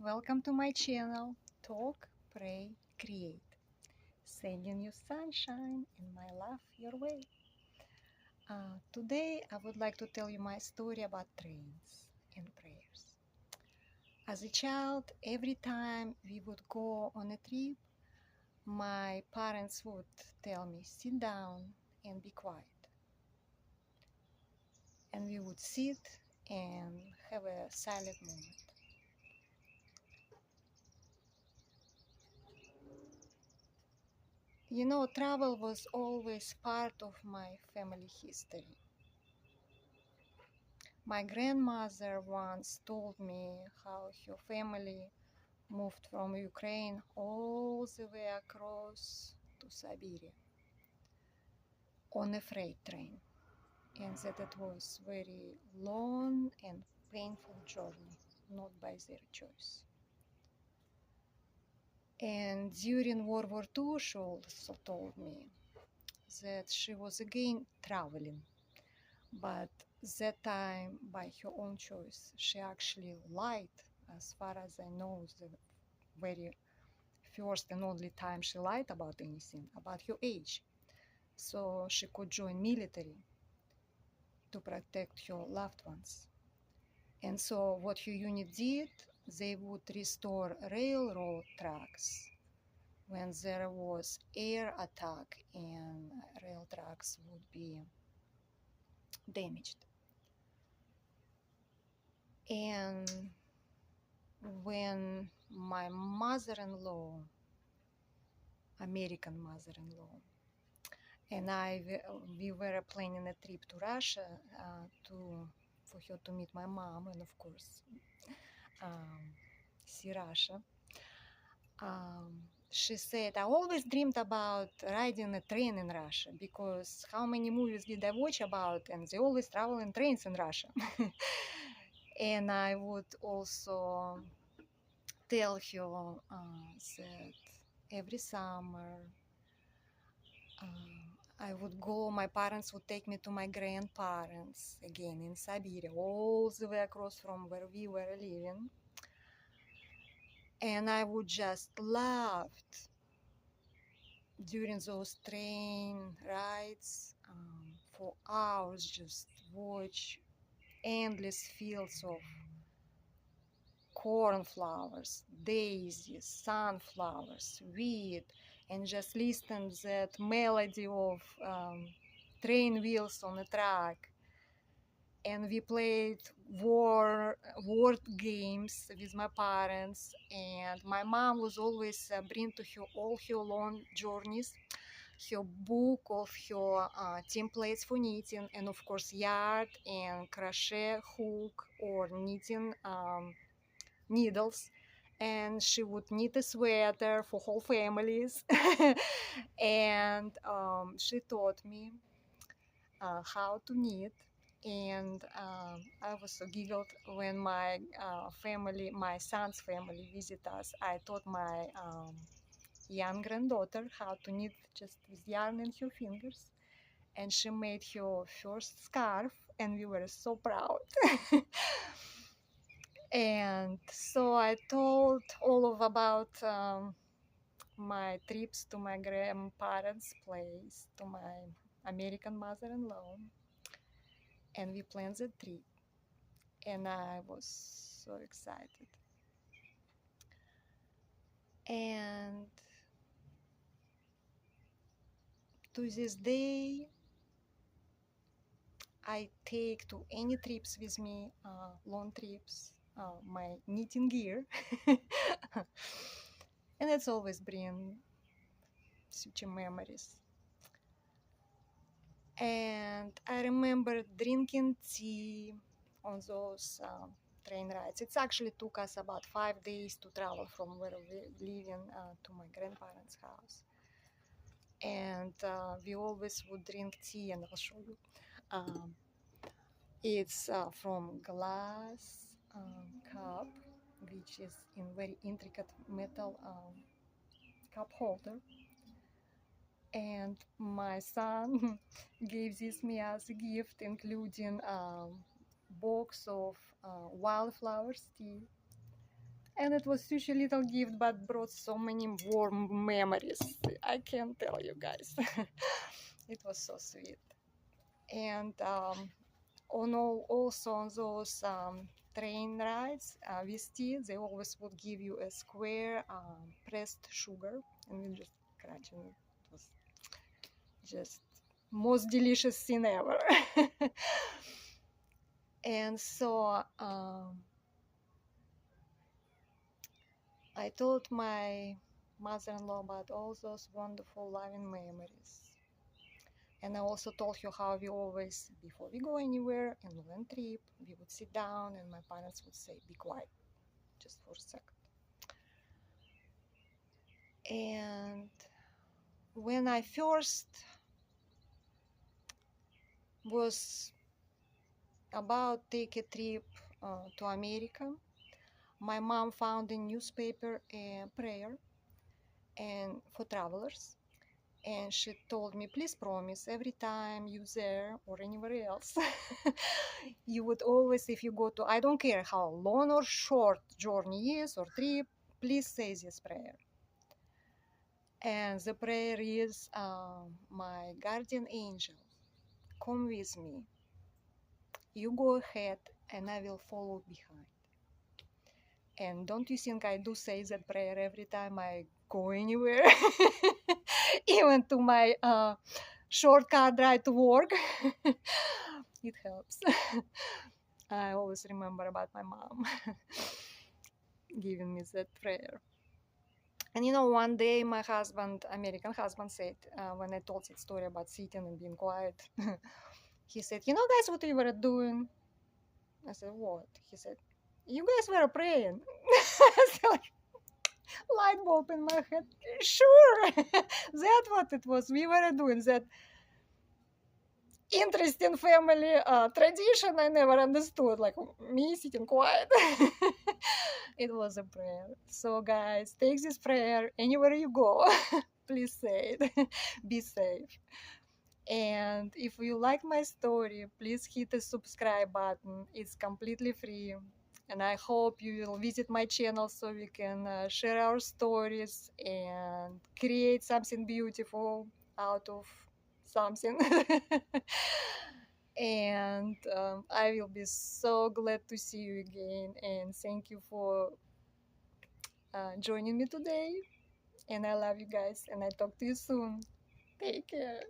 Welcome to my channel, Talk, Pray, Create. Sending you sunshine and my love your way. Today I would like to tell you my story about trains and prayers. As a child, every time we would go on a trip, my parents would tell me, sit down and be quiet. And we would sit and have a silent moment. You know, travel was always part of my family history. My grandmother once told me how her family moved from Ukraine all the way across to Siberia on a freight train, and that it was very long and painful journey, not by their choice. And during World War II, she also told me that she was again traveling, but that time by her own choice. She actually lied, as far as I know, the very first and only time she lied about anything, about her age. So she could join military to protect her loved ones. And so what her unit did, they would restore railroad tracks when there was air attack and rail tracks would be damaged. And when my mother-in-law, American mother-in-law, and we were planning a trip to Russia for her to meet my mom and of course see Russia. She said, I always dreamed about riding a train in Russia because how many movies did I watch about, and they always travel in trains in Russia. And I would also tell her that every summer I would go, my parents would take me to my grandparents again in Siberia, all the way across from where we were living. And I would just loved during those train rides for hours, just watch endless fields of cornflowers, daisies, sunflowers, wheat, and just listen that melody of train wheels on a track. And we played word games with my parents, and my mom was always bring to her all her long journeys her book of her templates for knitting, and of course yard and crochet hook or knitting needles, and she would knit a sweater for whole families. And she taught me how to knit. And I was so giggled when my family, my son's family, visit us. I taught my young granddaughter how to knit just with yarn in her fingers, and she made her first scarf, and we were so proud. And so I told all of about my trips to my grandparents' place, to my American mother-in-law, and we planned the trip, and I was so excited. And to this day, I take to any trips with me, long trips, my knitting gear, and it's always bring such memories. And I remember drinking tea on those train rides. It actually took us about 5 days to travel from where we living to my grandparents' house. And we always would drink tea, and I'll show you. It's from glass cup, which is in very intricate metal cup holder. And my son gave this me as a gift, including box of wildflowers tea And it was such a little gift, but brought so many warm memories. I can't tell you guys. It was so sweet. And also on those train rides with tea, they always would give you a square pressed sugar, and you just crunch, and it was just most delicious thing ever. And so I told my mother-in-law about all those wonderful loving memories. And I also told her how we always, before we go anywhere and on a trip, we would sit down and my parents would say, be quiet, just for a second. And when I first was about to take a trip to America, my mom found a newspaper a prayer and for travelers, and she told me, please promise every time you there or anywhere else you would always, if you go to, I don't care how long or short journey is or trip, please say this prayer. And the prayer is, my guardian angel, come with me, you go ahead and I will follow behind. And don't you think I do say that prayer every time I go anywhere? Even to my shortcut ride to work. It helps. I always remember about my mom giving me that prayer. And you know, one day my husband, American husband, said, when I told that story about sitting and being quiet, he said, you know, guys, what you were doing? I said, what? He said, you guys were praying. So, like, light bulb in my head. Sure, that's what it was. We were doing that interesting family tradition. I never understood, like me sitting quiet. It was a prayer. So, guys, take this prayer anywhere you go. Please say it. Be safe. And if you like my story, please hit the subscribe button. It's completely free. And I hope you will visit my channel so we can share our stories and create something beautiful out of something. And I will be so glad to see you again. And thank you for joining me today. And I love you guys. And I talk to you soon. Take care.